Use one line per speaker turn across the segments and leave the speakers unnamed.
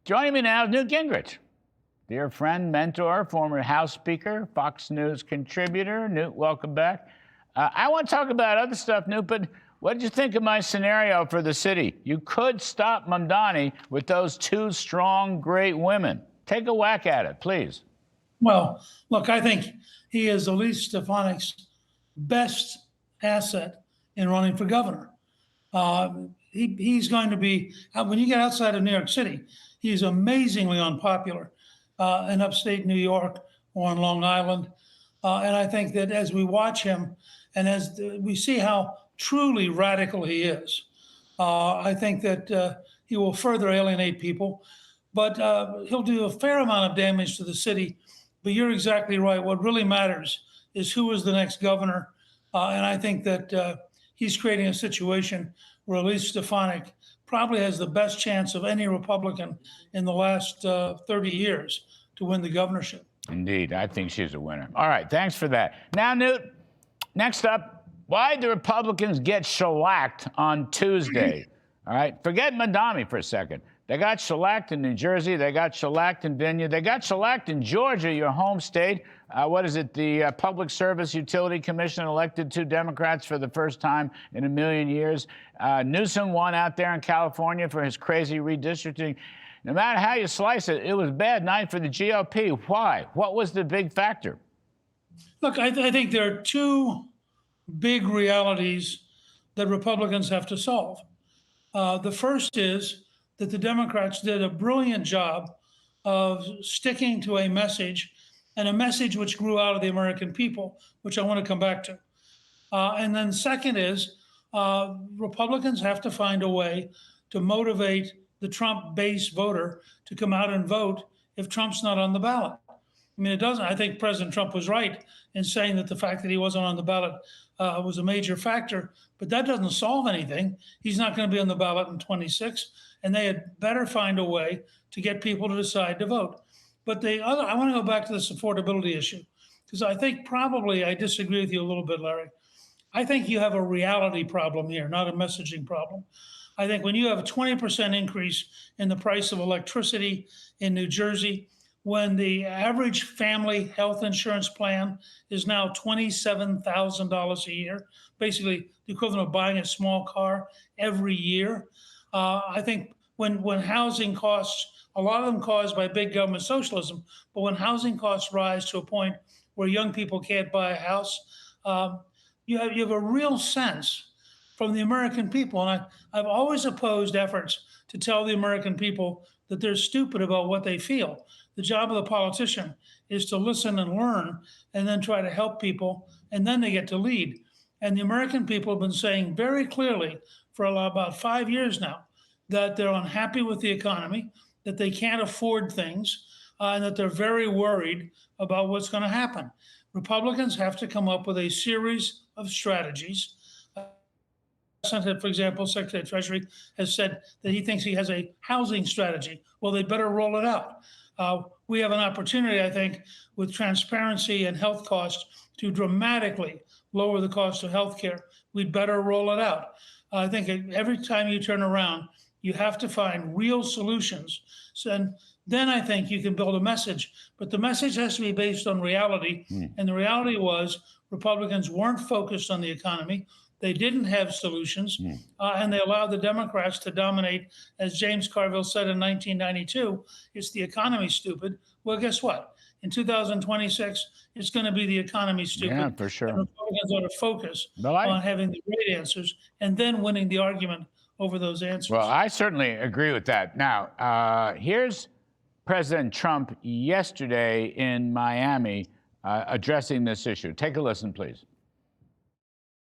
Joining me now is Newt Gingrich, dear friend, mentor, former House Speaker, Fox News contributor. Newt, welcome back. I want to talk about other stuff, Newt, but what did you think of my scenario for the city? You could stop Mamdani with those two strong, great women. Take a whack at it, please.
Well, look, I think he is Elise Stefanik's best asset in running for governor. He's going to be, when you get outside of New York City, he's amazingly unpopular in upstate New York or on Long Island. And I think that as we watch him and as we see how truly radical he is, I think that he will further alienate people. But he'll do a fair amount of damage to the city. But you're exactly right. What really matters is who is the next governor. And I think that he's creating a situation where Elise Stefanik probably has the best chance of any Republican in the last 30 years to win the governorship.
Indeed. I think she's a winner. All right. Thanks for that. Now, Newt, next up, why did the Republicans get shellacked on Tuesday? All right. Forget Mamdani for a second. They got shellacked in New Jersey. They got shellacked in Virginia. They got shellacked in Georgia, your home state. What is it? The Public Service Utility Commission elected 2 Democrats for the first time in a million years. Newsom won out there in California for his crazy redistricting. No matter how you slice it, it was a bad night for the GOP. Why? What was the big factor?
Look, I think there are 2 big realities that Republicans have to solve. The first is that the Democrats did a brilliant job of sticking to a message, and a message which grew out of the American people, which I want to come back to. And then second is Republicans have to find a way to motivate the Trump base voter to come out and vote if Trump's not on the ballot. I mean, it doesn't. I think President Trump was right in saying that the fact that he wasn't on the ballot was a major factor, but that doesn't solve anything. He's not going to be on the ballot in 26, and they had better find a way to get people to decide to vote. But I want to go back to this affordability issue, because I think probably I disagree with you a little bit, Larry. I think you have a reality problem here, not a messaging problem. I think when you have a 20% increase in the price of electricity in New Jersey, when the average family health insurance plan is now $27,000 a year, basically the equivalent of buying a small car every year. I think when housing costs, a lot of them caused by big government socialism, but when housing costs rise to a point where young people can't buy a house, you have a real sense from the American people. And I've always opposed efforts to tell the American people that they're stupid about what they feel. The job of the politician is to listen and learn and then try to help people, and then they get to lead. And the American people have been saying very clearly for about 5 years now that they're unhappy with the economy, that they can't afford things, and that they're very worried about what's going to happen. Republicans have to come up with a series of strategies. For example, Secretary of Treasury has said that he thinks he has a housing strategy. Well, they better roll it out. We have an opportunity, I think, with transparency and health costs to dramatically lower the cost of health care. We'd better roll it out. I think every time you turn around, you have to find real solutions. And then I think you can build a message. But the message has to be based on reality. And the reality was Republicans weren't focused on the economy. They didn't have solutions, and they allowed the Democrats to dominate. As James Carville said in 1992, it's the economy, stupid. Well, guess what? In 2026, it's going to be the economy, stupid.
Yeah, for sure.
And Republicans ought to focus on having the great answers and then winning the argument over those answers.
Well, I certainly agree with that. Now, here's President Trump yesterday in Miami addressing this issue. Take a listen, please.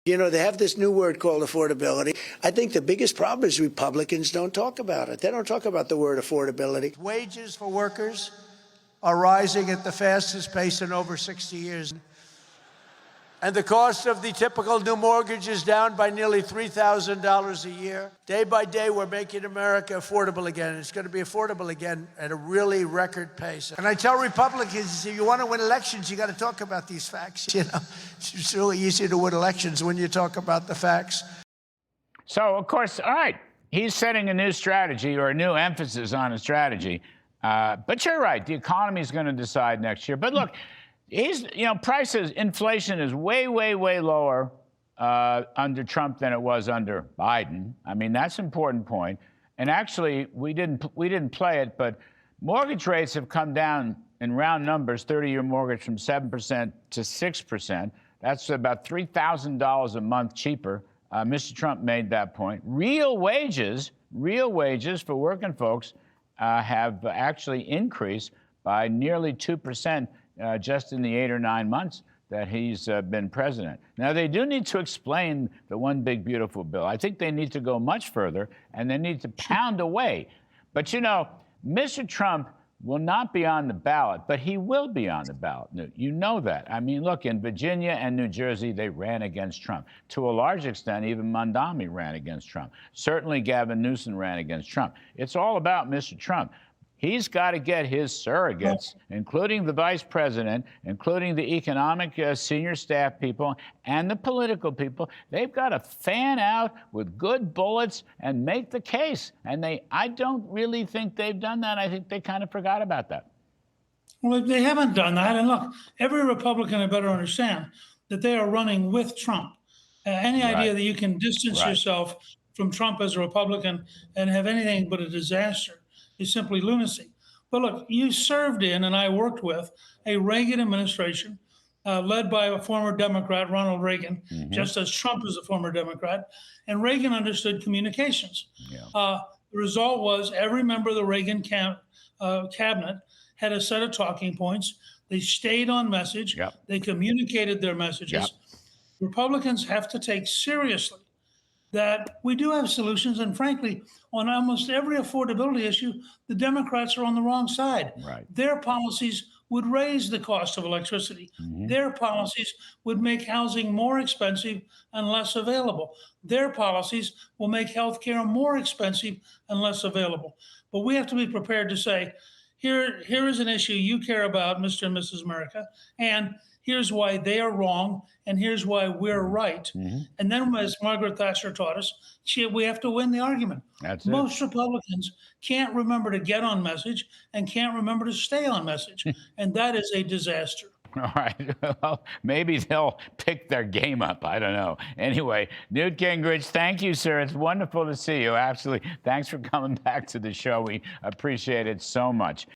You know, they have this new word called affordability. I think the biggest problem is Republicans don't talk about it. They don't talk about the word affordability.
Wages for workers are rising at the fastest pace in over 60 years. And the cost of the typical new mortgage is down by nearly $3,000 a year. Day by day, we're making America affordable again. It's going to be affordable again at a really record pace. And I tell Republicans, if you want to win elections, you got to talk about these facts. You know, it's really easy to win elections when you talk about the facts.
So, of course, all right, he's setting a new strategy or a new emphasis on a strategy. But you're right. The economy is going to decide next year. But look, prices, inflation is way, way, way lower under Trump than it was under Biden. I mean, that's an important point. And actually, we didn't play it, but mortgage rates have come down in round numbers, 30-year mortgage from 7% to 6%. That's about $3,000 a month cheaper. Mr. Trump made that point. Real wages for working folks have actually increased by nearly 2% just in the 8 or 9 months that he's been president. Now, they do need to explain the one big beautiful bill. I think they need to go much further, and they need to pound away. But, Mr. Trump will not be on the ballot, but he will be on the ballot. You know that. I mean, look, in Virginia and New Jersey, they ran against Trump. To a large extent, even Mamdani ran against Trump. Certainly, Gavin Newsom ran against Trump. It's all about Mr. Trump. He's got to get his surrogates, including the vice president, including the economic senior staff people, and the political people. They've got to fan out with good bullets and make the case. And I don't really think they've done that. I think they kind of forgot about that.
Well, they haven't done that. And look, every Republican had better understand that they are running with Trump. Any idea that you can distance yourself from Trump as a Republican and have anything but a disaster is simply lunacy. But look, you served in, and I worked with, a Reagan administration led by a former Democrat, Ronald Reagan, just as Trump is a former Democrat. And Reagan understood communications. The result was every member of the Reagan cabinet had a set of talking points. They stayed on message. They communicated their messages. Republicans have to take seriously that we do have solutions. And frankly, on almost every affordability issue, the Democrats are on the wrong side. Their policies would raise the cost of electricity. Their policies would make housing more expensive and less available. Their policies will make health care more expensive and less available. But we have to be prepared to say, here is an issue you care about, Mr. and Mrs. America, and here's why they are wrong, and here's why we're right. And then, as Margaret Thatcher taught us, we have to win the argument. Most Republicans can't remember to get on message and can't remember to stay on message, and that is a disaster.
All right. Well, maybe they'll pick their game up. I don't know. Anyway, Newt Gingrich, thank you, sir. It's wonderful to see you. Absolutely. Thanks for coming back to the show. We appreciate it so much.